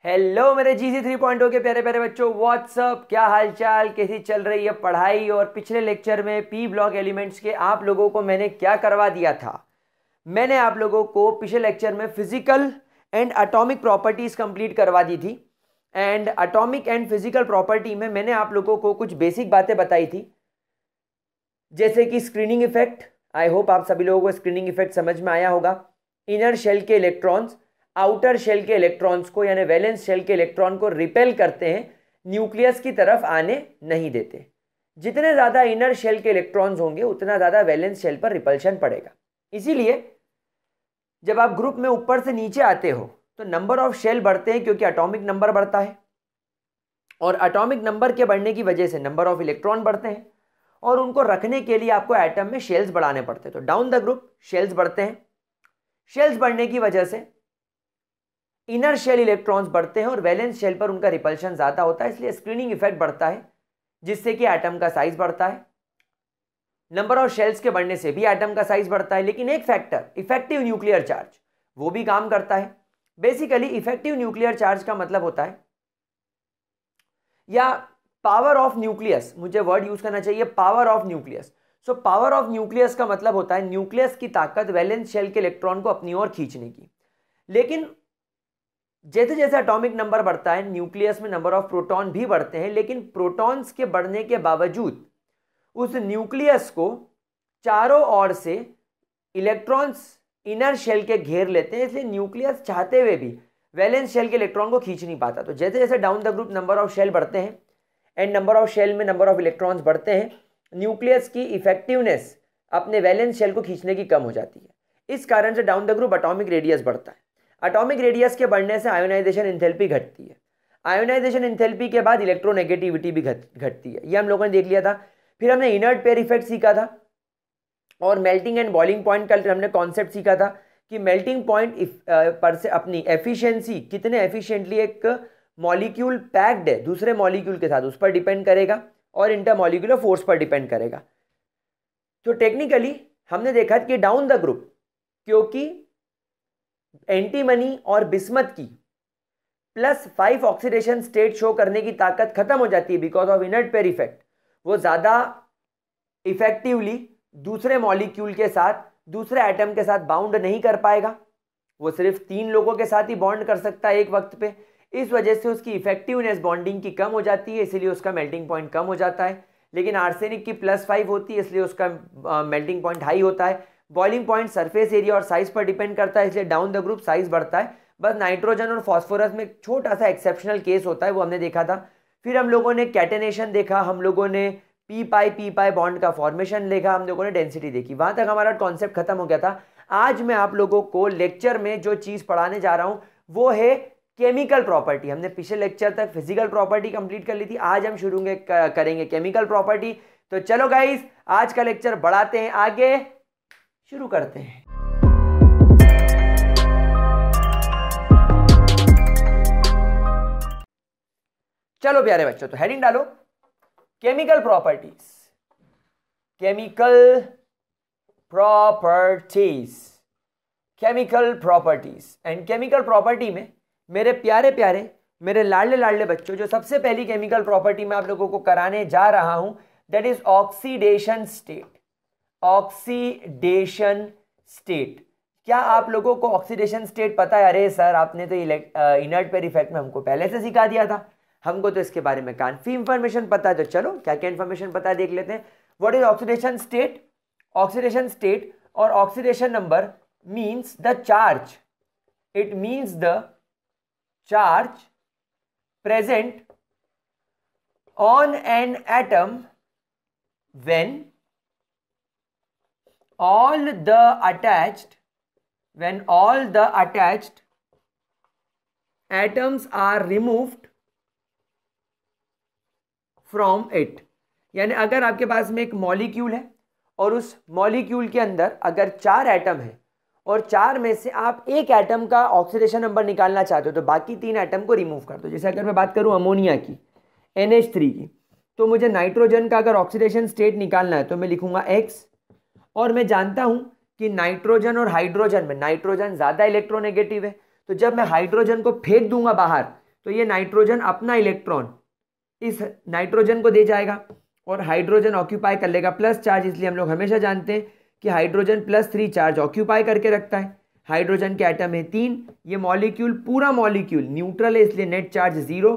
Hello मेरे GC 3.0 के प्यारे प्यारे बच्चों, व्हाट्सअप, क्या हालचाल, कैसी चल रही है पढ़ाई। और पिछले लेक्चर में पी ब्लॉक एलिमेंट्स के आप लोगों को मैंने क्या करवा दिया था। मैंने आप लोगों को पिछले लेक्चर में physical and atomic properties complete करवा दी थी। And atomic and physical property में मैंने आप लोगों को कुछ बेसिक बातें बताई थी, जैसे कि स्क्रीनिंग इफेक्ट। आई होप आप सभी लोगों को स्क्रीनिंग इफेक्ट समझ में आया होगा। इनर शेल के इलेक्ट्रॉन्स आउटर शेल के इलेक्ट्रॉन्स को यानी वैलेंस शेल के इलेक्ट्रॉन को रिपेल करते हैं, न्यूक्लियस की तरफ आने नहीं देते। जितने ज़्यादा इनर शेल के इलेक्ट्रॉन्स होंगे उतना ज़्यादा वैलेंस शेल पर रिपल्शन पड़ेगा। इसीलिए जब आप ग्रुप में ऊपर से नीचे आते हो तो नंबर ऑफ शेल बढ़ते हैं, क्योंकि एटॉमिक नंबर बढ़ता है और एटॉमिक नंबर के बढ़ने की वजह से नंबर ऑफ इलेक्ट्रॉन बढ़ते हैं और उनको रखने के लिए आपको एटम में शेल्स बढ़ाने पड़ते हैं। तो डाउन द ग्रुप शेल्स बढ़ते हैं। शेल्स बढ़ने की वजह से इनर शेल इलेक्ट्रॉन्स बढ़ते हैं और वैलेंस शेल पर उनका रिपल्शन ज़्यादा होता है, इसलिए स्क्रीनिंग इफेक्ट बढ़ता है, जिससे कि एटम का साइज बढ़ता है। नंबर ऑफ शेल्स के बढ़ने से भी एटम का साइज बढ़ता है। लेकिन एक फैक्टर इफेक्टिव न्यूक्लियर चार्ज, वो भी काम करता है। बेसिकली इफेक्टिव न्यूक्लियर चार्ज का मतलब होता है, या पावर ऑफ न्यूक्लियस, मुझे वर्ड यूज करना चाहिए, power of nucleus. So power of nucleus का मतलब होता है न्यूक्लियस की ताकत वैलेंस शेल के इलेक्ट्रॉन को अपनी ओर खींचने की। लेकिन जैसे जैसे एटॉमिक नंबर बढ़ता है न्यूक्लियस में नंबर ऑफ प्रोटॉन भी बढ़ते हैं, लेकिन प्रोटॉन्स के बढ़ने के बावजूद उस न्यूक्लियस को चारों ओर से इलेक्ट्रॉन्स इनर शेल के घेर लेते हैं, इसलिए न्यूक्लियस चाहते हुए भी वैलेंस शेल के इलेक्ट्रॉन को खींच नहीं पाता। तो जैसे जैसे down the group number of shell बढ़ते हैं एंड नंबर ऑफ शेल में नंबर ऑफ इलेक्ट्रॉन्स बढ़ते हैं, न्यूक्लियस की इफेक्टिवनेस अपने वैलेंस शेल को खींचने की कम हो जाती है। इस कारण से down the group atomic radius बढ़ता है। एटॉमिक रेडियस के बढ़ने से आयोनाइजेशन एंथैल्पी घटती है। आयोनाइजेशन एंथैल्पी के बाद इलेक्ट्रोनेगेटिविटी भी घटती है, ये हम लोगों ने देख लिया था। फिर हमने इनर्ट पेयर इफेक्ट सीखा था और मेल्टिंग एंड बॉइलिंग पॉइंट का हमने कॉन्सेप्ट सीखा था कि मेल्टिंग पॉइंट पर से अपनी एफिशिएंसी, कितने एफिशिएंटली एक मॉलिक्यूल पैक्ड है दूसरे मॉलिक्यूल के साथ, उस पर डिपेंड करेगा और इंटरमॉलिक्यूलर फोर्स पर डिपेंड करेगा। तो टेक्निकली हमने देखा कि डाउन द ग्रुप, क्योंकि एंटीमनी और बिस्मथ की +5 ऑक्सीडेशन स्टेट शो करने की ताकत खत्म हो जाती है because of inert pair effect, वो ज्यादा इफेक्टिवली दूसरे मॉलिक्यूल के साथ, दूसरे एटम के साथ बाउंड नहीं कर पाएगा। वो सिर्फ 3 लोगों के साथ ही बॉन्ड कर सकता है एक वक्त पे। इस वजह से उसकी इफेक्टिवनेस बॉन्डिंग की कम हो जाती है, इसीलिए उसका मेल्टिंग पॉइंट कम हो जाता है। लेकिन आर्सेनिक की +5 होती है, इसलिए उसका मेल्टिंग पॉइंट हाई होता है। बॉइलिंग पॉइंट सरफेस एरिया और साइज पर डिपेंड करता है, इसलिए डाउन द ग्रुप साइज बढ़ता है। बस नाइट्रोजन और फॉस्फोरस में एक छोटा सा एक्सेप्शनल केस होता है, वो हमने देखा था। फिर हम लोगों ने कैटेनेशन देखा, हम लोगों ने पी पाई बॉन्ड का फॉर्मेशन देखा, हम लोगों ने डेंसिटी देखी। वहां तक हमारा कॉन्सेप्ट खत्म हो गया था। आज मैं आप लोगों को लेक्चर में जो चीज पढ़ाने जा रहा हूं वो है केमिकल प्रॉपर्टी। हमने पिछले लेक्चर तक फिजिकल प्रॉपर्टी कंप्लीट कर ली थी, आज हम शुरू करेंगे केमिकल प्रॉपर्टी। तो चलो गाइस, आज का लेक्चर बढ़ाते हैं आगे, शुरू करते हैं। चलो प्यारे बच्चों, तो हेडिंग डालो, chemical properties. Chemical properties, chemical properties. And chemical property में मेरे प्यारे प्यारे, मेरे लाडले लाडले बच्चों, जो सबसे पहली केमिकल प्रॉपर्टी मैं आप लोगों को कराने जा रहा हूं, that is oxidation state. Oxidation state. क्या आप लोगों को ऑक्सीडेशन स्टेट पता है? अरे सर, आपने तो इनर्ट पेयर इफेक्ट में हमको पहले से सिखा दिया था, हमको तो इसके बारे में काफी इंफॉर्मेशन पता है। तो चलो क्या क्या इंफॉर्मेशन पता है देख लेते हैं। What is oxidation state? Oxidation state और oxidation number means the charge, it means the charge present on an atom when all the attached atoms are removed from it। यानी अगर आपके पास में एक मॉलिक्यूल है और उस मॉलिक्यूल के अंदर अगर 4 एटम है और 4 में से आप एक एटम का ऑक्सीडेशन नंबर निकालना चाहते हो तो बाकी 3 एटम को रिमूव कर दो। जैसे अगर मैं बात करूं अमोनिया की, NH3 की, तो मुझे नाइट्रोजन का अगर ऑक्सीडेशन स्टेट निकालना है तो मैं लिखूंगा X, और मैं जानता हूं कि नाइट्रोजन और हाइड्रोजन में नाइट्रोजन ज़्यादा इलेक्ट्रोनेगेटिव है, तो जब मैं हाइड्रोजन को फेंक दूंगा बाहर तो ये नाइट्रोजन अपना इलेक्ट्रॉन इस नाइट्रोजन को दे जाएगा और हाइड्रोजन ऑक्यूपाई कर लेगा प्लस चार्ज। इसलिए हम लोग हमेशा जानते हैं कि हाइड्रोजन +3 चार्ज ऑक्यूपाई करके रखता है। हाइड्रोजन के एटम है 3, ये मॉलिक्यूल पूरा मॉलिक्यूल न्यूट्रल है, इसलिए नेट चार्ज 0।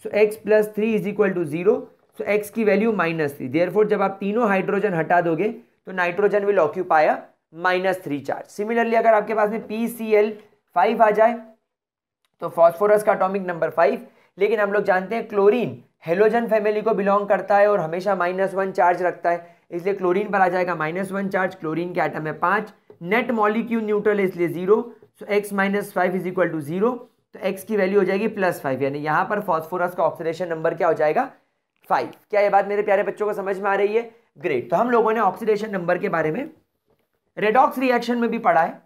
सो x + 3 = 0। सो x की वैल्यू -3। देयरफॉर जब आप तीनों हाइड्रोजन हटा दोगे तो nitrogen will occupy -3 charge. Similarly अगर आपके पास में PCl5 आ जाए तो फॉस्फोरस का एटॉमिक नंबर 5, लेकिन हम लोग जानते हैं क्लोरीन हेलोजन फैमिली को बिलोंग करता है और हमेशा -1 चार्ज रखता है, इसलिए क्लोरीन पर आ जाएगा -1 चार्ज। क्लोरीन के एटम है 5, नेट मॉलिक्यूल न्यूट्रल है इसलिए 0। सो x - 5 = 0। तो x की वैल्यू हो जाएगी +5, यानी यहां पर फॉस्फोरस का ऑक्सीडेशन नंबर क्या हो जाएगा 5। क्या ये बात मेरे प्यारे बच्चों को समझ में आ रही है? ग्रेट। तो हम लोगों ने ऑक्सीडेशन नंबर के बारे में रेडॉक्स रिएक्शन में भी पढ़ा है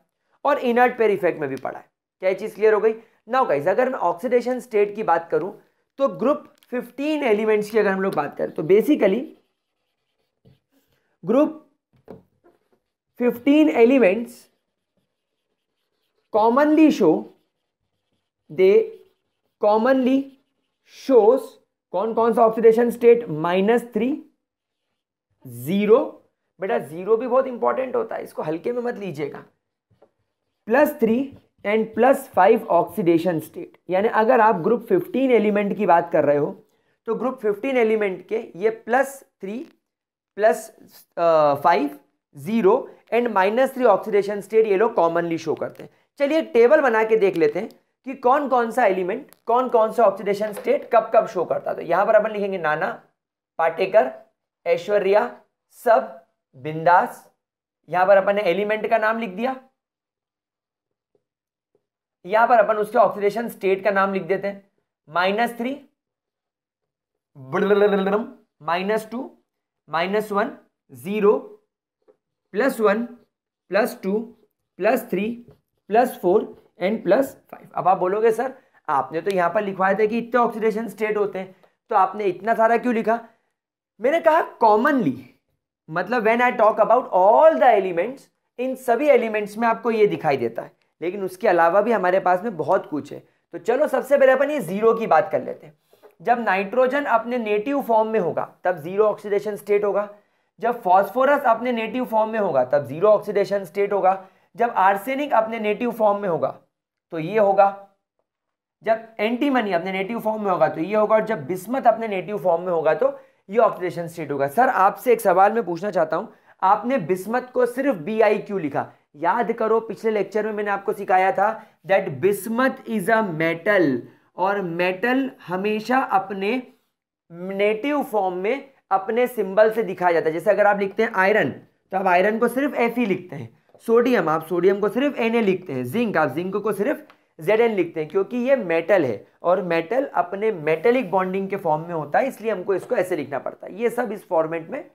और इनर्ट पेयर इफेक्ट में भी पढ़ा है। क्या ये चीज क्लियर हो गई? नाउ गाइस, अगर मैं ऑक्सीडेशन स्टेट की बात करूं तो ग्रुप 15 एलिमेंट्स की अगर हम लोग बात करें तो basically group 15 elements commonly shows कौन कौन सा ऑक्सीडेशन स्टेट? -3, 0। बेटा 0 भी बहुत इंपॉर्टेंट होता है, इसको हल्के में मत लीजिएगा। +3 एंड +5 ऑक्सीडेशन स्टेट। यानी अगर आप ग्रुप 15 एलिमेंट की बात कर रहे हो तो ग्रुप 15 एलिमेंट के ये +3 +5 0 एंड -3 ऑक्सीडेशन स्टेट ये लोग कॉमनली शो करते हैं। चलिए एक टेबल बना के देख लेते हैं कि कौन कौन सा एलिमेंट कौन कौन सा ऑक्सीडेशन स्टेट कब कब शो करता है। तो यहां पर अपन लिखेंगे नाना, पाटेकर, ऐश्वर्या, सब, बिंदास। यहां पर अपन ने एलिमेंट का नाम लिख दिया, यहां पर अपन उसके ऑक्सीडेशन स्टेट का नाम लिख देते हैं। -3, -2, -1, 0, +1, +2, +3, +4 एंड +5। अब आप बोलोगे सर आपने तो यहां पर लिखवाया था कि इतने ऑक्सीडेशन स्टेट होते हैं, तो आपने इतना सारा क्यों लिखा? मैंने कहा कॉमनली, मतलब when I talk about all the elements, इन सभी एलिमेंट्स में आपको ये दिखाई देता है, लेकिन उसके अलावा भी हमारे पास में बहुत कुछ है। तो चलो सबसे पहले अपन ये 0 की बात कर लेते हैं। जब नाइट्रोजन अपने नेटिव फॉर्म में होगा तब 0 ऑक्सीडेशन स्टेट होगा। जब फॉस्फोरस अपने नेटिव फॉर्म में होगा तब 0 ऑक्सीडेशन स्टेट होगा। जब आर्सेनिक अपने नेटिव फॉर्म में होगा तो ये होगा। जब एंटीमनी अपने नेटिव फॉर्म में होगा तो ये होगा, और जब बिस्मथ अपने नेटिव फॉर्म में होगा तो ये ऑक्सीडेशन स्टेट होगा। सर आपसे एक सवाल मैं पूछना चाहता हूं, आपने बिस्मथ को सिर्फ Bi क्यों लिखा? याद करो पिछले लेक्चर में मैंने आपको सिखाया था that bismuth is a metal, और मेटल हमेशा अपने नेटिव फॉर्म में अपने सिंबल से दिखाया जाता है। जैसे अगर आप लिखते हैं आयरन तो आप आयरन को सिर्फ Fe लिखते हैं, सोडियम आप सोडियम को सिर्फ Na लिखते हैं, जिंक आप जिंक को सिर्फ Zn लिखते हैं, क्योंकि ये मेटल है और मेटल अपने मेटेलिक बॉन्डिंग के फॉर्म में होता है, इसलिए हमको इसको ऐसे लिखना पड़ता है। ये सब इस फॉर्मेट में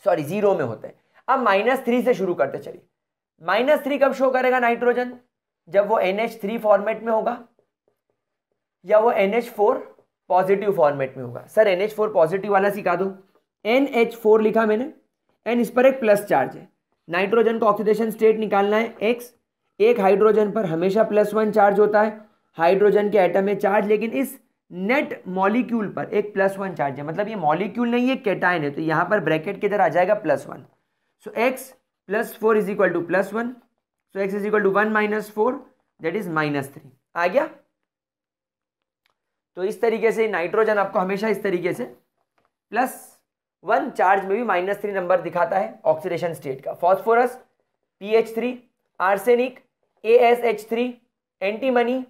0 में होते हैं। अब -3 से शुरू करते चलिए। -3 कब शो करेगा नाइट्रोजन? जब वो NH3 फॉर्मेट में होगा या वो NH4 पॉजिटिव फॉर्मेट में होगा। सर NH4 पॉजिटिव वाला सिखा दो। NH4 लिखा मैंने, N इस पर एक प्लस चार्ज है। नाइट्रोजन का ऑक्सीडेशन स्टेट निकालना है X, एक हाइड्रोजन पर हमेशा +1 चार्ज होता है, हाइड्रोजन के एटम में चार्ज, लेकिन इस नेट मॉलिक्यूल पर एक +1 चार्ज है, मतलब ये मॉलिक्यूल नहीं है, कैटायन है, तो यहां पर ब्रैकेट के इधर आ जाएगा +1। सो x + 4 = +1, so x = 1 - 4 that is -3 आ गया। तो इस तरीके से नाइट्रोजन आपको हमेशा इस तरीके से +1 चार्ज में भी -3 नंबर दिखाता है ऑक्सीडेशन स्टेट का। Phosphorus PH3, arsenic ASH3, antimony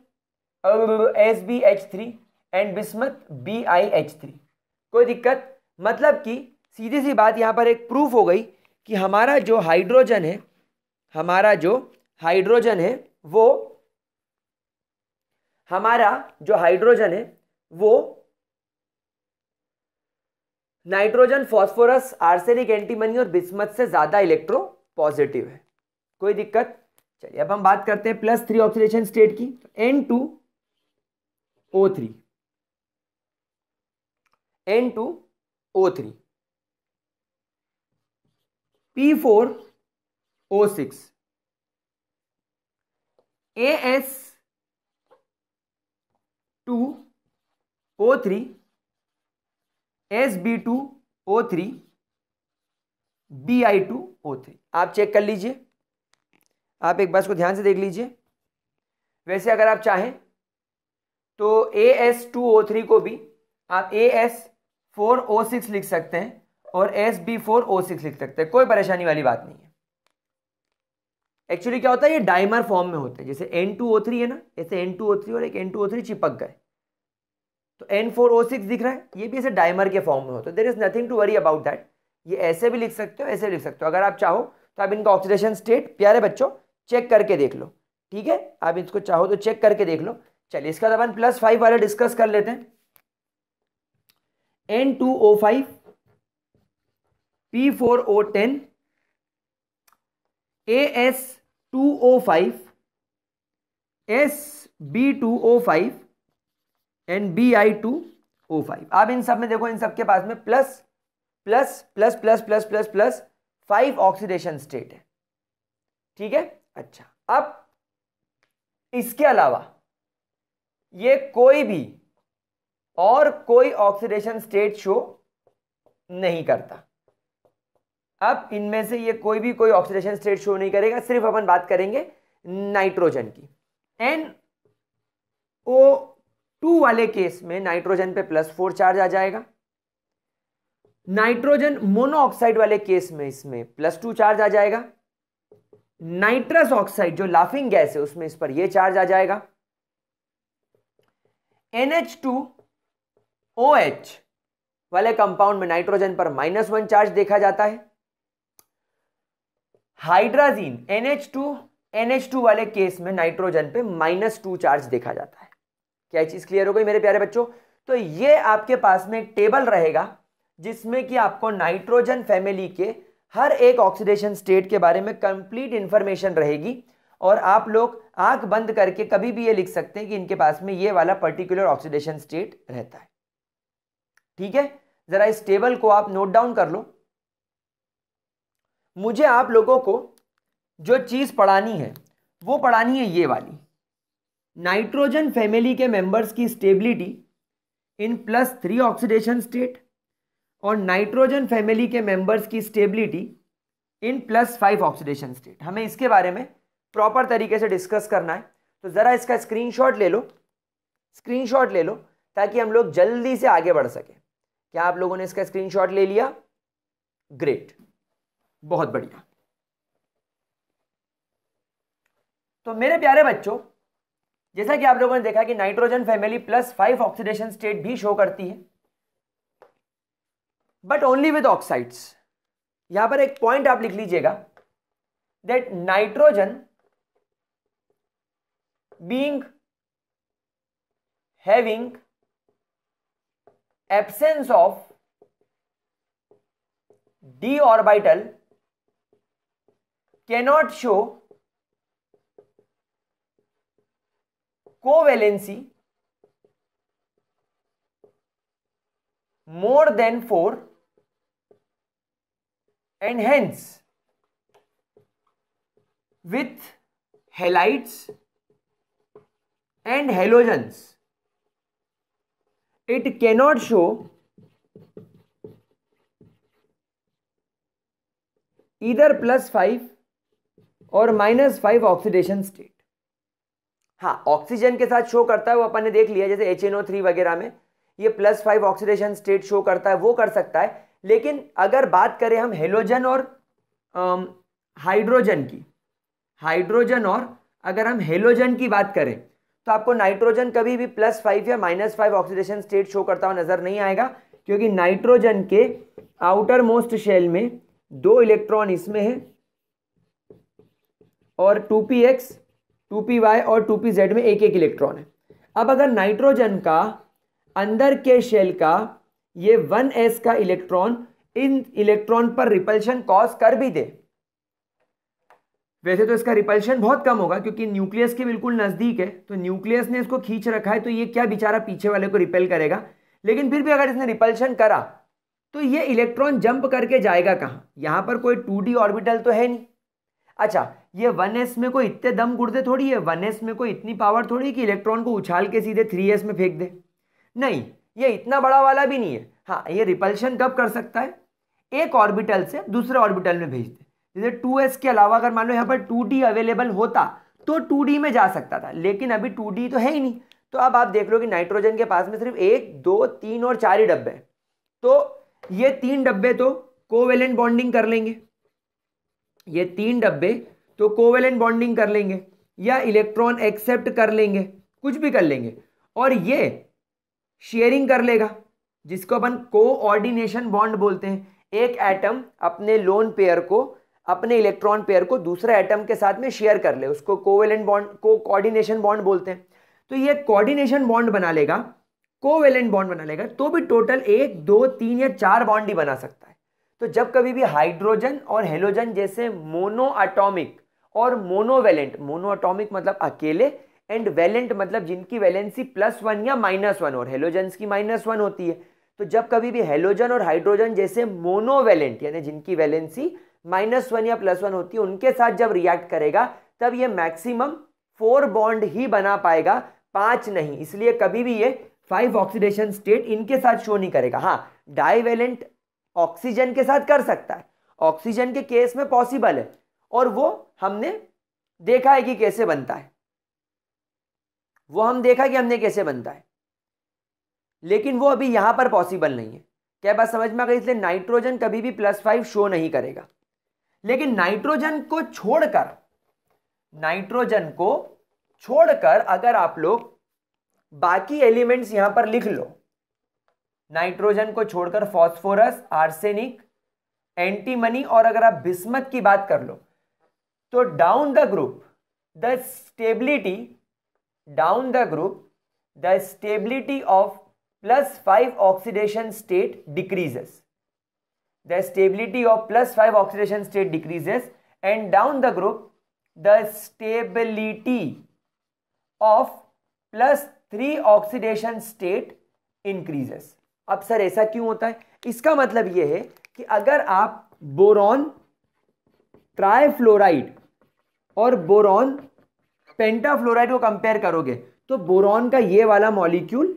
SbH3 and bismuth BiH3। कोई दिक्कत? मतलब कि सीधी सी बात यहां पर एक प्रूफ हो गई कि हमारा जो हाइड्रोजन है वो नाइट्रोजन, फॉस्फोरस, आर्सेनिक, एंटीमनी और बिस्मथ से ज्यादा इलेक्ट्रो पॉजिटिव है। कोई दिक्कत? चलिए अब हम बात करते हैं +3 ऑक्सीडेशन स्टेट की। N2O3, P4O6, Sb2O3 Sb2O3 Bi2O3। आप चेक कर लीजिए, आप एक बार इसको ध्यान से देख लीजिए। वैसे अगर आप चाहें तो As2O3 को भी आप As4O6 लिख सकते हैं और Sb4O6 लिख सकते हैं, कोई परेशानी वाली बात नहीं है। एक्चुअली क्या होता है, ये डाइमर फॉर्म में होते हैं, जैसे N2O3 है ना, ऐसे N2O3 और एक N2O3 चिपक गए तो N4O6 दिख रहा है, ये भी ऐसे डाइमर के फॉर्म में होता है। There is nothing to worry about that. ये ऐसे भी लिख सकते हो, ऐसे भी लिख सकते हो। अगर आप चाहो तो आप इनका ऑक्सीडेशन स्टेट प्यारे बच्चों चेक करके देख लो, ठीक है, आप इसको चाहो तो चेक करके देख लो। चलिए इसका अपन +5 वाले डिस्कस कर लेते हैं। N2O5 P4O10 As2O5 Sb2O5 and Bi2O5। अब इन सब में देखो, इन सब के पास में plus plus plus plus plus plus plus 5 oxidation state है, ठीक है। अच्छा, अब इसके अलावा ये कोई भी और कोई ऑक्सीडेशन स्टेट शो नहीं करता। अब इनमें से ये कोई भी कोई ऑक्सीडेशन स्टेट शो नहीं करेगा, सिर्फ अपन बात करेंगे नाइट्रोजन की। NO2 वाले केस में नाइट्रोजन पे +4 चार्ज आ जाएगा। नाइट्रोजन मोनोऑक्साइड वाले केस में इसमें +2 चार्ज आ जाएगा। नाइट्रस ऑक्साइड जो लाफिंग गैस है उसमें इस पर यह चार्ज आ जाएगा। NH2OH वाले कंपाउंड में नाइट्रोजन पर -1 चार्ज देखा जाता है। हाइड्राजीन NH2 वाले केस में नाइट्रोजन पे -2 चार्ज देखा जाता है। क्या चीज क्लियर हो गई मेरे प्यारे बच्चों? तो ये आपके पास में एक टेबल रहेगा जिसमें कि आपको नाइट्रोजन फैमिली के हर एक ऑक्सीडेशन स्टेट के बारे में कंप्लीट इंफॉर्मेशन रहेगी और आप लोग आंख बंद करके कभी भी ये लिख सकते हैं कि इनके पास में ये वाला पर्टिकुलर ऑक्सीडेशन स्टेट रहता है, ठीक है। जरा इस टेबल को आप नोट डाउन कर लो। मुझे आप लोगों को जो चीज पढ़ानी है वो पढ़ानी है ये वाली, नाइट्रोजन फैमिली के मेंबर्स की स्टेबिलिटी इन +3 ऑक्सीडेशन स्टेट और नाइट्रोजन फैमिली के मेंबर्स की स्टेबिलिटी इन +5 ऑक्सीडेशन स्टेट। हमें इसके बारे में प्रॉपर तरीके से डिस्कस करना है। तो जरा इसका स्क्रीनशॉट ले लो, स्क्रीनशॉट ले लो ताकि हम लोग जल्दी से आगे बढ़ सके। क्या आप लोगों ने इसका स्क्रीनशॉट ले लिया? ग्रेट, बहुत बढ़िया। तो मेरे प्यारे बच्चों, जैसा कि आप लोगों ने देखा कि नाइट्रोजन फैमिली +5 ऑक्सीडेशन स्टेट भी शो करती है, बट ओनली विद ऑक्साइड्स। यहां पर एक पॉइंट आप लिख लीजिएगा, that nitrogen being having absence of d orbital cannot show covalency more than 4 and hence with halides and halogens it cannot show either +5 और -5 ऑक्सीडेशन स्टेट। हाँ, ऑक्सीजन के साथ शो करता है वो अपन ने देख लिया, जैसे HNO3 वगैरह में ये +5 ऑक्सीडेशन स्टेट शो करता है, वो कर सकता है। लेकिन अगर बात करें हम हेलोजन और हाइड्रोजन की, हाइड्रोजन और अगर हम हेलोजन की बात करें तो आपको नाइट्रोजन कभी भी +5 या -5 ऑक्सीडेशन स्टेट शो करता हुआ नजर नहीं आएगा, क्योंकि नाइट्रोजन के आउटर मोस्ट शेल में 2 इलेक्ट्रॉन इसमें है और 2px 2py और 2pz में एक इलेक्ट्रॉन है। अब अगर नाइट्रोजन का अंदर के शेल का ये 1s का इलेक्ट्रॉन इन इलेक्ट्रॉन पर रिपल्शन कॉज कर भी दे, वैसे तो इसका रिपल्शन बहुत कम होगा क्योंकि न्यूक्लियस के बिल्कुल नजदीक है, तो न्यूक्लियस ने इसको खींच रखा है, तो ये क्या बेचारा पीछे वाले को रिपेल करेगा। लेकिन फिर भी अगर इसने रिपल्शन करा तो ये इलेक्ट्रॉन जंप करके जाएगा कहां? यहां पर कोई 2d ऑर्बिटल तो है नहीं। अच्छा, ये 1s में कोई इतने दम गुर्दे थोड़ी है, 1s में कोई इतनी पावर थोड़ी कि इलेक्ट्रॉन को उछाल के सीधे 3s में फेंक दे। नहीं, ये इतना बड़ा वाला भी नहीं है। हाँ, ये रिपल्शन कब कर सकता है, एक ऑर्बिटल से दूसरे ऑर्बिटल में भेज दे। जैसे 2s के अलावा अगर मान लो यहाँ पर 2d अवेलेबल होता तो 2d में जा सकता था, लेकिन अभी 2d तो है ही नहीं। तो अब आप देख लो कि नाइट्रोजन के पास में सिर्फ 1 2 3 और 4 ही डब्बे हैं, तो ये 3 डब्बे तो कोवेलेंट बॉन्डिंग कर लेंगे, ये 3 डब्बे तो कोवेलेंट बॉन्डिंग कर लेंगे या इलेक्ट्रॉन एक्सेप्ट कर लेंगे, कुछ भी कर लेंगे, और ये शेयरिंग कर लेगा, जिसको अपन कोऑर्डिनेशन बॉन्ड बोलते हैं। एक एटम अपने लोन पेयर को, अपने इलेक्ट्रॉन पेयर को दूसरे एटम के साथ में शेयर कर ले, उसको कोवेलेंट बॉन्ड, को कोऑर्डिनेशन बॉन्ड बोलते हैं। तो ये कोऑर्डिनेशन बॉन्ड बना लेगा, कोवेलेंट बॉन्ड बना लेगा, तो भी टोटल 1 2 3 या 4 बॉन्ड ही बना सकता है। तो जब कभी भी हाइड्रोजन और हेलोजन जैसे मोनो एटॉमिक और मोनोवेलेंट, मोनो एटॉमिक मतलब अकेले, एंड वैलेंट मतलब जिनकी वैलेंसी +1 या -1, और हेलोजन्स की -1 होती है। तो जब कभी भी हेलोजन और हाइड्रोजन जैसे मोनोवेलेंट यानी जिनकी वैलेंसी -1 या +1 होती है, उनके साथ जब रिएक्ट करेगा तब ये मैक्सिमम 4 बॉन्ड ही बना पाएगा, 5 नहीं। इसलिए कभी भी ये 5 ऑक्सीडेशन स्टेट इनके साथ शो नहीं करेगा। हाँ, डाईवेलेंट ऑक्सीजन के साथ कर सकता है, ऑक्सीजन के केस में पॉसिबल है, और वो हमने देखा है कि कैसे बनता है, वो हम देखा कि हमने कैसे बनता है, लेकिन वो अभी यहां पर पॉसिबल नहीं है। क्या बात समझ में आ गई? इसलिए नाइट्रोजन कभी भी +5 शो नहीं करेगा। लेकिन नाइट्रोजन को छोड़कर अगर आप लोग बाकी एलिमेंट्स यहां पर लिख लो, नाइट्रोजन को छोड़कर फास्फोरस, आर्सेनिक, एंटीमनी और अगर आप बिस्मथ की बात कर लो, तो down the group the stability of +5 oxidation state decreases, the stability of +5 oxidation state decreases, and down the group the stability of +3 oxidation state increases। अब सर ऐसा क्यों होता है? इसका मतलब यह है कि अगर आप बोरॉन ट्राइफ्लोराइड और बोरॉन पेंटाफ्लोराइड को कंपेयर करोगे तो बोरॉन का ये वाला मॉलिक्यूल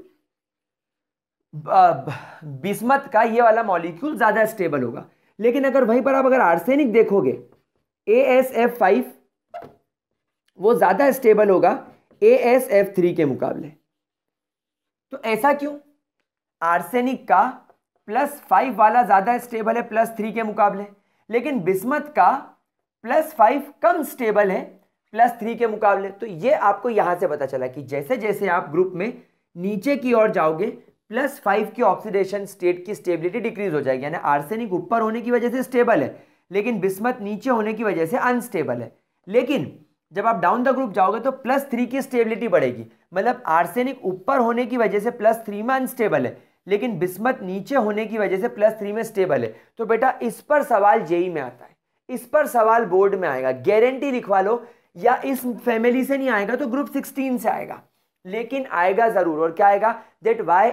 बिस्मथ का ये वाला मॉलिक्यूल ज्यादा स्टेबल होगा। लेकिन अगर वहीं पर आप अगर आर्सेनिक देखोगे, AsF5 वो ज्यादा स्टेबल होगा AsF3 के मुकाबले। तो ऐसा क्यों? आर्सेनिक का +5 वाला ज्यादा स्टेबल है +3 के मुकाबले, लेकिन बिस्मथ का +5 कम स्टेबल है +3 के मुकाबले। तो ये आपको यहां से पता चला कि जैसे जैसे आप ग्रुप में नीचे की ओर जाओगे +5 की ऑक्सीडेशन स्टेट की स्टेबिलिटी डिक्रीज हो जाएगी, यानी आर्सेनिक ऊपर होने की वजह से स्टेबल है लेकिन बिस्मथ नीचे होने की वजह से अनस्टेबल है। लेकिन जब आप डाउन द ग्रुप जाओगे तो +3 की स्टेबिलिटी बढ़ेगी, मतलब आर्सेनिक ऊपर होने की वजह से +3 में अनस्टेबल है लेकिन बिस्मथ नीचे होने की वजह से +3 में स्टेबल है। तो बेटा इस पर सवाल जेई में आता है, इस पर सवाल बोर्ड में आएगा, गारंटी लिखवा लो। या इस फैमिली से नहीं आएगा तो ग्रुप 16 से आएगा, लेकिन आएगा जरूर। और क्या आएगा? That why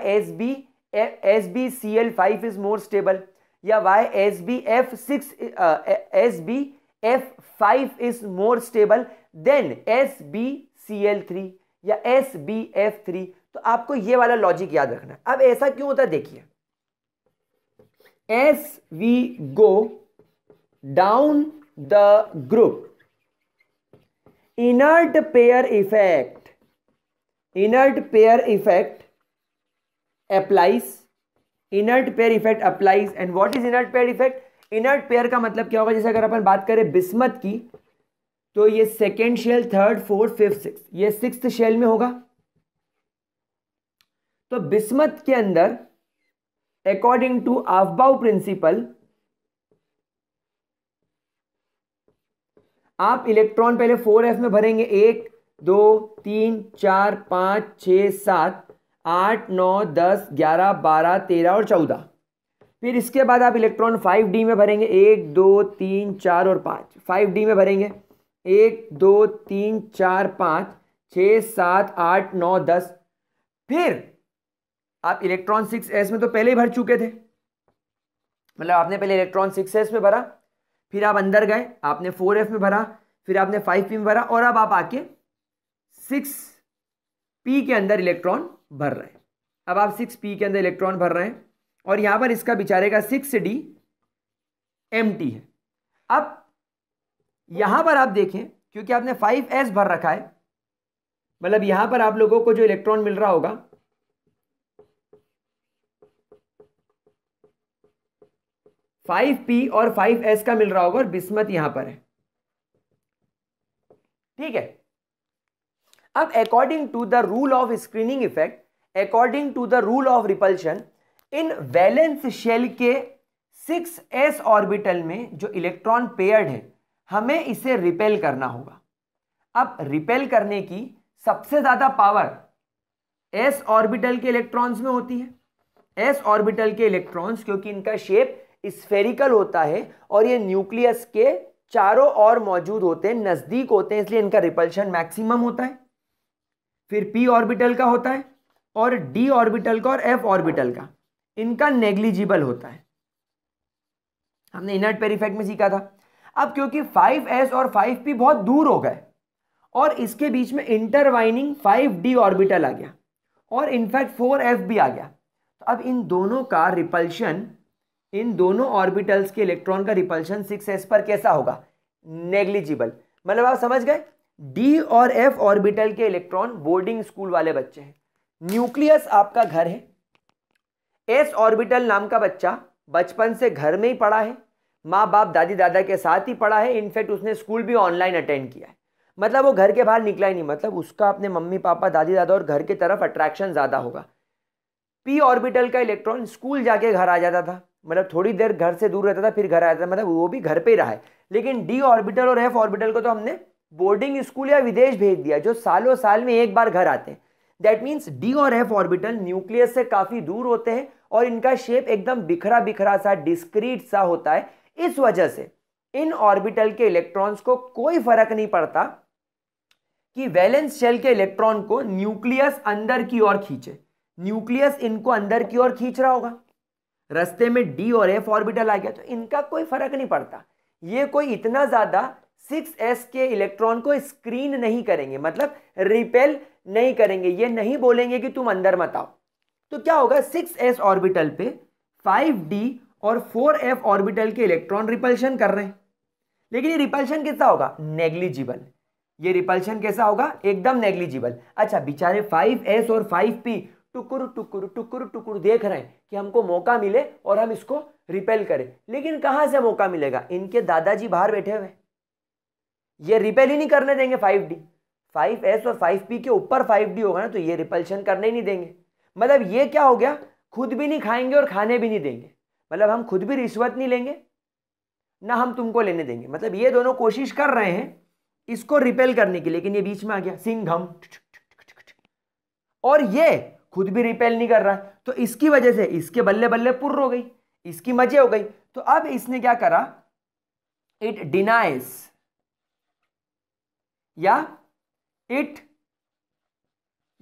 SbCl5 is more stable, या why SbF5 is more stable than SbCl3 या SbF3। तो आपको ये वाला लॉजिक याद रखना है। अब ऐसा क्यों होता है देखिए, as we go down the group, inert pair effect applies, and what is inert pair effect? inert pair का मतलब क्या होगा? जैसे अगर अपन बात करें बिस्मथ की, तो ये second shell, third, fourth, fifth, six, ये 6th शेल में होगा। तो बिस्मथ के अंदर अकॉर्डिंग टू अफबाउ प्रिंसिपल आप इलेक्ट्रॉन पहले 4f में भरेंगे, 1 2 3 4 5 6 7 8 9 10 11 12 13 और 14। फिर इसके बाद आप इलेक्ट्रॉन 5d में भरेंगे, 1 2 3 4 और 5, 5d में भरेंगे 1 2 3 4 5 6 7 8 9 10। फिर आप इलेक्ट्रॉन 6s में तो पहले ही भर चुके थे, मतलब आपने पहले इलेक्ट्रॉन 6s में भरा, फिर आप अंदर गए, आपने 4f में भरा, फिर आपने 5p में भरा, और अब आप आके 6p के अंदर इलेक्ट्रॉन भर रहे हैं। अब आप 6p के अंदर इलेक्ट्रॉन भर रहे हैं और यहां पर इसका बेचारे का 6d एम्प्टी है। अब यहां पर आप देखें, क्योंकि आपने 5s भर रखा है, मतलब यहां पर आप लोगों को जो इलेक्ट्रॉन मिल रहा होगा 5p और 5s का मिल रहा होगा, और बिस्मत यहां पर है। ठीक है। अब according to the rule of screening effect, according to the rule of repulsion, in valence shell के 6s ऑर्बिटल में जो इलेक्ट्रॉन पेयर्ड है, हमें इसे रिपेल करना होगा। अब रिपेल करने की सबसे ज्यादा पावर s ऑर्बिटल के इलेक्ट्रॉन्स में होती है। s ऑर्बिटल के इलेक्ट्रॉन्स, क्योंकि इनका शेप स्फेरिकल होता है और ये न्यूक्लियस के चारों ओर मौजूद होते हैं, नजदीक होते हैं, इसलिए इनका रिपल्शन मैक्सिमम होता है। फिर p ऑर्बिटल का होता है, और d ऑर्बिटल का और f ऑर्बिटल का इनका नेग्लिजिबल होता है। हमने इनर्ट पेयर इफेक्ट में सीखा था। अब क्योंकि 5s और 5p बहुत दूर हो गए और इसके बीच में इंटरवाइनिंग 5d ऑर्बिटल आ गया और इनफैक्ट 4f भी आ गया, तो अब इन दोनों का रिपल्शन, इन दोनों ऑर्बिटल्स के इलेक्ट्रॉन का रिपल्शन 6s पर कैसा होगा? नेग्लिजिबल। मतलब आप समझ गए, d और f ऑर्बिटल के इलेक्ट्रॉन बोर्डिंग स्कूल वाले बच्चे हैं, न्यूक्लियस आपका घर है, s ऑर्बिटल नाम का बच्चा बचपन से घर में ही पढ़ा है, माँ बाप दादी दादा के साथ ही पढ़ा है, इनफैक्ट उसने स्कूल भी ऑनलाइन अटेंड किया है, मतलब वो घर के बाहर निकला ही नहीं, मतलब उसका अपने मम्मी पापा दादी दादा और घर की तरफ अट्रैक्शन ज़्यादा होगा। p ऑर्बिटल का इलेक्ट्रॉन स्कूल जाके घर आ जाता था, मतलब थोड़ी देर घर से दूर रहता था फिर घर आ जाता था, मतलब वो भी घर पे ही रहा है। लेकिन d ऑर्बिटल और f ऑर्बिटल को तो हमने बोर्डिंग स्कूल या विदेश भेज दिया, जो सालों साल में एक बार घर आते हैं। दैट मीन्स d और f ऑर्बिटल न्यूक्लियस से काफ़ी दूर होते हैं और इनका शेप एकदम बिखरा बिखरा सा, डिस्क्रीट सा होता है। इस वजह से इन ऑर्बिटल के इलेक्ट्रॉन्स को कोई फर्क नहीं पड़ता कि वैलेंस शेल के इलेक्ट्रॉन को न्यूक्लियस अंदर की ओर खींचे, न्यूक्लियस इनको अंदर की ओर खींच रहा होगा, रास्ते में d और f ऑर्बिटल आ गया तो इनका कोई फर्क नहीं पड़ता। ये कोई इतना ज्यादा 6s के इलेक्ट्रॉन को स्क्रीन नहीं करेंगे, मतलब रिपेल नहीं करेंगे, ये नहीं बोलेंगे कि तुम अंदर मत आओ। तो क्या होगा, 6s ऑर्बिटल पे 5d और 4f ऑर्बिटल के इलेक्ट्रॉन रिपल्शन कर रहे हैं, लेकिन ये रिपल्शन कैसा होगा? नेग्लिजिबल। ये रिपल्शन कैसा होगा? एकदम नेग्लिजिबल। अच्छा, बेचारे 5s और 5p टुकुर टुकुर टुकुर टुकुर देख रहे हैं कि हमको मौका मिले और हम इसको रिपेल करें, लेकिन कहां से मौका मिलेगा? इनके दादाजी बाहर बैठे हुए, ये रिपेल ही नहीं करने देंगे 5d। 5s और 5p के ऊपर 5d होगा ना, तो ये रिपल्शन करने ही नहीं देंगे। मतलब ये क्या हो गया, खुद भी नहीं खाएंगे और खाने भी नहीं देंगे, मतलब हम खुद भी रिश्वत नहीं लेंगे ना हम तुमको लेने देंगे। मतलब ये दोनों कोशिश कर रहे हैं इसको रिपेल करने की, लेकिन ये बीच में आ गया सिंघम, और ये खुद भी रिपेल नहीं कर रहा है, तो इसकी वजह से इसके बल्ले बल्ले पुर्र हो गई, इसकी मजे हो गई। तो अब इसने क्या करा, इट डिनाइज या it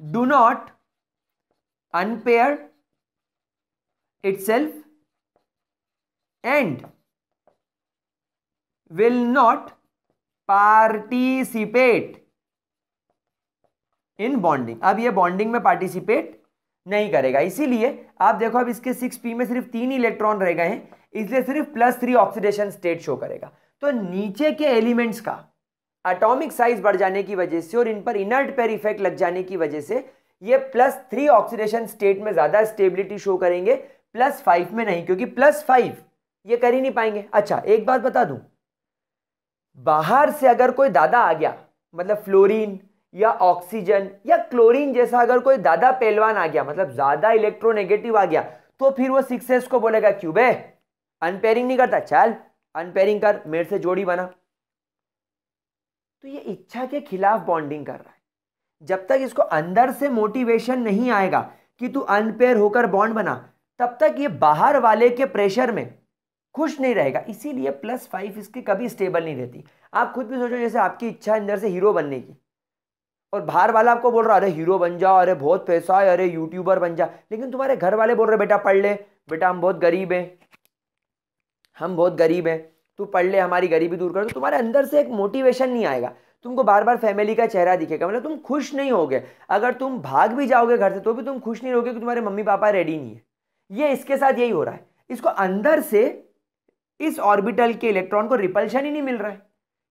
do not unpair itself and will not participate in bonding। अब ये बॉन्डिंग में पार्टिसिपेट नहीं करेगा, इसीलिए आप देखो अब इसके 6p में सिर्फ 3 इलेक्ट्रॉन रह गए हैं, इसलिए सिर्फ +3 ऑक्सीडेशन स्टेट शो करेगा। तो नीचे के एलिमेंट्स का एटॉमिक साइज बढ़ जाने की वजह से और इन पर इनर्ट पेयर इफेक्ट लग जाने की वजह से ये +3 ऑक्सीडेशन स्टेट में ज्यादा स्टेबिलिटी शो करेंगे, +5 में नहीं, क्योंकि +5 ये कर ही नहीं पाएंगे। अच्छा, एक बात बता दूं, बाहर से अगर कोई दादा आ गया, मतलब फ्लोरीन या ऑक्सीजन या क्लोरीन जैसा अगर कोई दादा पहलवान आ गया, मतलब ज्यादा इलेक्ट्रोनेगेटिव आ गया, तो फिर वो 6s को बोलेगा क्यों बे अनपेयरिंग नहीं करता, चल अनपेयरिंग कर, मेरे से जोड़ी बना। तो ये इच्छा के खिलाफ बॉन्डिंग कर रहा है। जब तक इसको अंदर से मोटिवेशन नहीं आएगा कि तू अनपेयर होकर बॉन्ड बना, तब तक ये बाहर वाले के प्रेशर में खुश नहीं रहेगा, इसीलिए +5 इसकी कभी स्टेबल नहीं रहती। आप खुद भी सोचो, जैसे आपकी इच्छा अंदर से हीरो बनने की और बाहर वाला आपको बोल रहा है अरे हीरो बन जा, अरे बहुत पैसा है, अरे यूट्यूबर बन जा, लेकिन तुम्हारे घर वाले बोल रहे बेटा पढ़ ले, बेटा हम बहुत गरीब हैं, हम बहुत गरीब हैं, तू पढ़ ले, हमारी गरीबी दूर कर, तो तुम्हारे अंदर से एक मोटिवेशन नहीं आएगा, तुमको बार बार फैमिली का चेहरा दिखेगा, मतलब तुम खुश नहीं होगे। अगर तुम भाग भी जाओगे घर से तो भी तुम खुश नहीं रहोगे कि तुम्हारे मम्मी पापा रेडी नहीं है। ये इसके साथ यही हो रहा है, इसको अंदर से इस ऑर्बिटल के इलेक्ट्रॉन को रिपल्शन ही नहीं मिल रहा है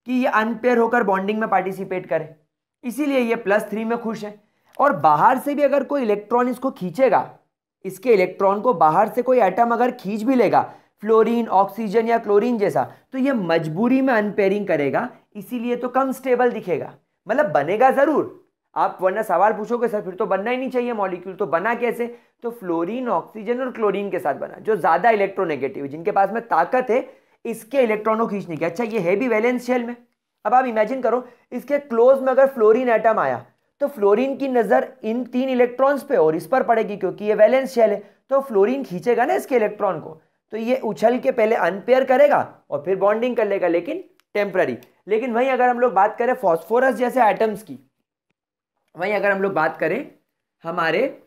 कि ये अनपेयर होकर बॉन्डिंग में पार्टिसिपेट करे, इसीलिए ये +3 में खुश है। और बाहर से भी अगर कोई इलेक्ट्रॉन इसको खींचेगा, इसके इलेक्ट्रॉन को बाहर से कोई एटम अगर खींच भी लेगा, फ्लोरीन, ऑक्सीजन या क्लोरीन जैसा, तो ये मजबूरी में अनपेयरिंग करेगा, इसीलिए तो कम स्टेबल दिखेगा। मतलब बनेगा जरूर, आप वरना सवाल पूछोगे सर फिर तो बनना ही नहीं चाहिए मॉलिक्यूल, तो बना कैसे? तो फ्लोरीन, ऑक्सीजन और क्लोरीन के साथ बना, जो ज्यादा इलेक्ट्रोनेगेटिव, जिनके पास में ताकत है इसके इलेक्ट्रॉनों खींचने की। अच्छा, ये है भी वैलेंस शेल में। अब आप इमेजिन करो, इसके क्लोज में अगर फ्लोरीन एटम आया तो फ्लोरीन की नजर इन 3 इलेक्ट्रॉन्स पे और इस पर पड़ेगी, क्योंकि ये वैलेंस शेल है, तो फ्लोरीन खींचेगा ना इसके इलेक्ट्रॉन को, तो ये उछल के पहले अनपेयर करेगा और फिर बॉन्डिंग कर लेगा, लेकिन टेम्पररी। लेकिन वहीं अगर हम लोग बात करें फॉस्फोरस जैसे एटम्स की, वहीं अगर हम लोग बात करें हमारे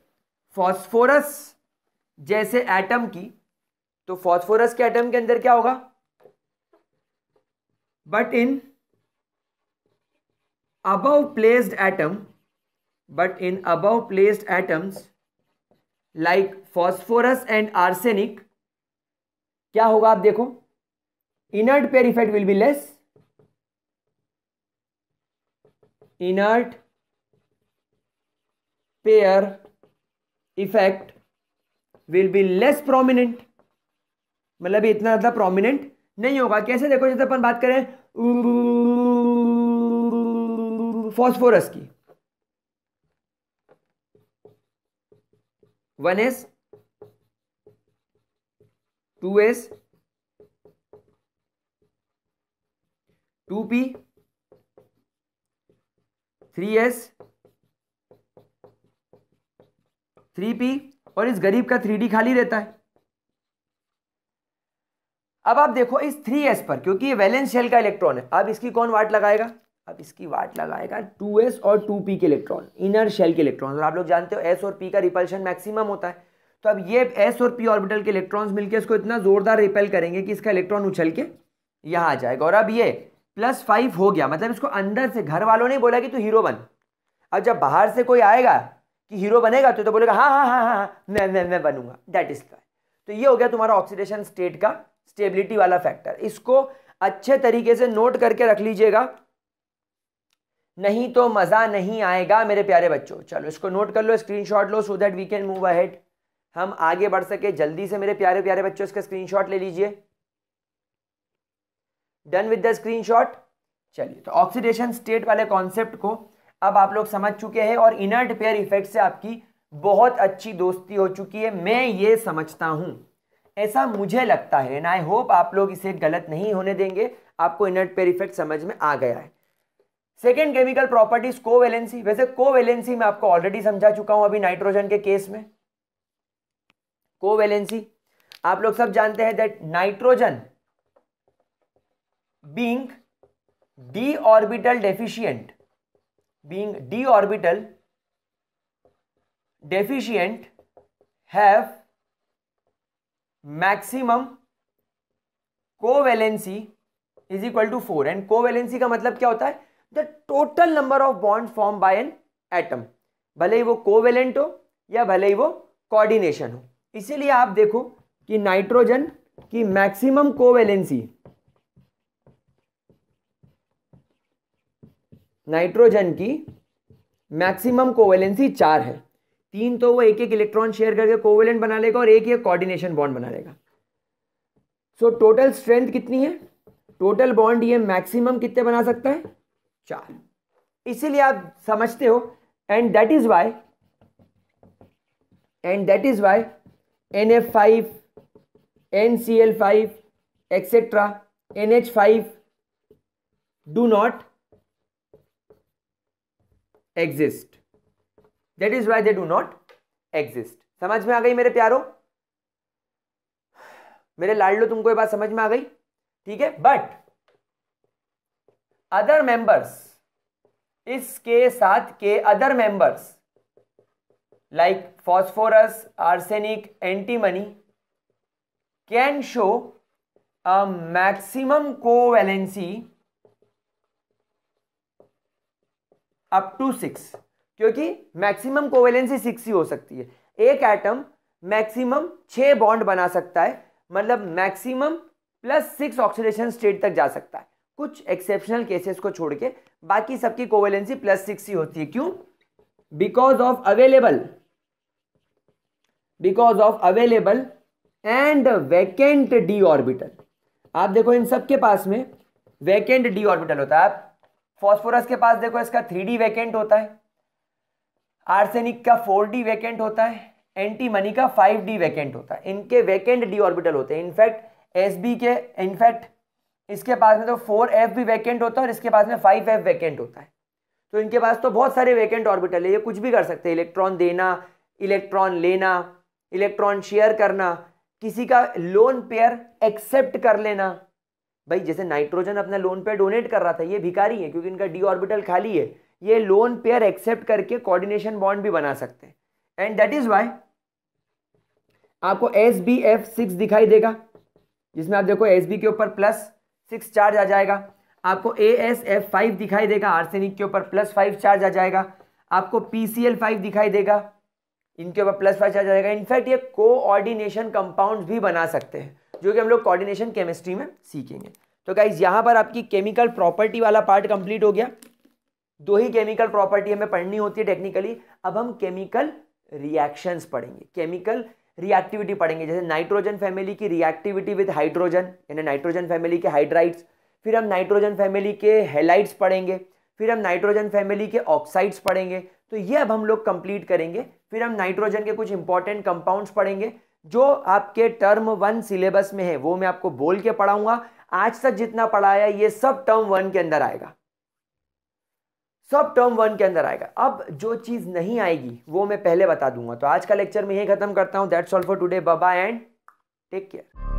फॉस्फोरस जैसे एटम की, तो फॉस्फोरस के एटम के अंदर क्या होगा? But in above placed atoms like phosphorus and arsenic, क्या होगा आप देखो, inert pair effect will be less, inert pair effect will be less prominent, मतलब इतना ज्यादा प्रोमिनेंट नहीं होगा। कैसे? देखो, जैसे अपन बात करें फॉस्फोरस की, 1s 2s 2p 3s 3p, और इस गरीब का 3d खाली रहता है। अब आप देखो इस 3s पर, क्योंकि ये वैलेंस शेल का इलेक्ट्रॉन है, अब इसकी कौन वाट लगाएगा? अब इसकी वाट लगाएगा 2s और 2p के इलेक्ट्रॉन, इनर शेल के इलेक्ट्रॉन। और आप लोग जानते हो s और p का रिपल्शन मैक्सिमम होता है, तो अब ये s और p ऑर्बिटल के इलेक्ट्रॉन्स मिलकर इसको इतना जोरदार रिपेल करेंगे कि इसका इलेक्ट्रॉन उछल के यहां आ जाएगा। और अब ये +5 हो गया, मतलब इसको अंदर से घर वालों ने बोला कि तू हीरो बन। अब जब बाहर से कोई आएगा कि हीरो बनेगा तो बोलेगा हाँ हाँ हाँ हाँ मैं बनूंगा, दैट इज। तो ये हो गया तुम्हारा ऑक्सीडेशन स्टेट का स्टेबिलिटी वाला फैक्टर। इसको अच्छे तरीके से नोट करके रख लीजिएगा, नहीं तो मजा नहीं आएगा मेरे प्यारे बच्चों। चलो इसको नोट कर लो, स्क्रीनशॉट लो, so that we can move ahead, हम आगे बढ़ सके जल्दी से। मेरे प्यारे प्यारे बच्चों इसका स्क्रीनशॉट ले लीजिए। Done with the screenshot. चलिए, तो ऑक्सीडेशन स्टेट वाले कॉन्सेप्ट को अब आप लोग समझ चुके हैं, और इनर्ट पेयर इफेक्ट से आपकी बहुत अच्छी दोस्ती हो चुकी है, मैं ये समझता हूं, ऐसा मुझे लगता है, एंड आई होप आप लोग इसे गलत नहीं होने देंगे। आपको इनर्ट पेयर इफेक्ट समझ में आ गया है। Second chemical properties, covalency. वैसे कोवेलेंसी मैं आपको ऑलरेडी समझा चुका हूं अभी नाइट्रोजन के केस में। कोवेलेंसी आप लोग सब जानते हैं that nitrogen being d orbital deficient, have maximum covalency is equal to 4, and covalency का मतलब क्या होता है? The total number of bond form by an atom, भले ही वो कोवेलेंट हो या भले ही वो कोऑर्डिनेशन हो। इसीलिए आप देखो कि नाइट्रोजन की मैक्सिमम कोवेलेंसी, नाइट्रोजन की मैक्सिमम कोवेलेंसी 4 है। 3 तो वो एक एक इलेक्ट्रॉन शेयर करके कोवेलेंट बना लेगा, और एक ये कोऑर्डिनेशन बॉन्ड बना लेगा। सो टोटल स्ट्रेंथ कितनी है? टोटल बॉन्ड ये मैक्सिमम कितने बना सकता है? 4। इसीलिए आप समझते हो, and that is why NF5, NCl5 etcetera NH5 do not exist. That is why they do not exist. समझ में आ गई मेरे प्यारो, मेरे लाडलो, तुमको ये बात समझ में आ गई? ठीक है। बट अदर मेंबर्स, इसके साथ के other members like phosphorus, arsenic, antimony can show maximum covalency up to 6, क्योंकि मैक्सिमम कोवैलेंसी 6 ही हो सकती है। एक एटम मैक्सिमम 6 बॉन्ड बना सकता है, मतलब मैक्सिमम +6 ऑक्सीडेशन स्टेट तक जा सकता है, कुछ एक्सेप्शनल केसेस को छोड़ के बाकी सबकी कोवैलेंसी +6 ही होती है। क्यों? Because of available and vacant D orbital. आप देखो इन सब के पास में वैकेंट डी ऑर्बिटल होता है। आप फॉस्फोरस के पास देखो इसका 3D वैकेंट होता है, आर्सेनिक का 4D वैकेंट होता है, एंटीमनी का 5D वैकेंट होता है। इनके वैकेंट डी ऑर्बिटल होते हैं। इनफैक्ट इसके पास में तो 4F भी वैकेंट होता है और इसके पास में 5F वैकेंट होता है। तो इनके पास तो बहुत सारे वैकेंट ऑर्बिटल है, ये कुछ भी कर सकते हैं, इलेक्ट्रॉन देना, इलेक्ट्रॉन लेना, इलेक्ट्रॉन शेयर करना, किसी का लोन पेयर एक्सेप्ट कर लेना। भाई जैसे नाइट्रोजन अपना लोन पेयर डोनेट कर रहा था, ये भिखारी है क्योंकि इनका डी ऑर्बिटल खाली है, ये लोन पेयर एक्सेप्ट करके कोऑर्डिनेशन बॉन्ड भी बना सकते हैं। एंड दैट इज व्हाई आपको SbF6 दिखाई देगा, जिसमें आप देखो Sb के ऊपर +6 चार्ज आ जाएगा। आपको AsF5 दिखाई देगा, आर्सेनिक के ऊपर +5 चार्ज आ जाएगा। आपको PCl5 दिखाई देगा, इनके ऊपर +5 चार्ज आ जाएगा। इनफैक्ट ये कोऑर्डिनेशन कंपाउंड्स भी बना सकते हैं, जो कि हम लोग कोऑर्डिनेशन केमिस्ट्री में सीखेंगे। तो गाइज यहाँ पर आपकी केमिकल प्रॉपर्टी वाला पार्ट कंप्लीट हो गया। 2 ही केमिकल प्रॉपर्टी हमें पढ़नी होती है टेक्निकली। अब हम केमिकल रिएक्शंस पढ़ेंगे, केमिकल रिएक्टिविटी पढ़ेंगे, जैसे नाइट्रोजन फैमिली की रिएक्टिविटी विद हाइड्रोजन, यानी नाइट्रोजन फैमिली के हाइड्राइड्स, फिर हम नाइट्रोजन फैमिली के हैलाइड्स पढ़ेंगे, फिर हम नाइट्रोजन फैमिली के ऑक्साइड्स पढ़ेंगे। तो ये अब हम लोग कंप्लीट करेंगे। फिर हम नाइट्रोजन के कुछ इंपॉर्टेंट कंपाउंड्स पढ़ेंगे जो आपके टर्म 1 सिलेबस में है, वो मैं आपको बोल के पढ़ाऊंगा। आज तक जितना पढ़ाया ये सब टर्म 1 के अंदर आएगा, सब टर्म 1 के अंदर आएगा। अब जो चीज नहीं आएगी वो मैं पहले बता दूंगा। तो आज का लेक्चर में यही खत्म करता हूं। That's all for today, bye bye and take care.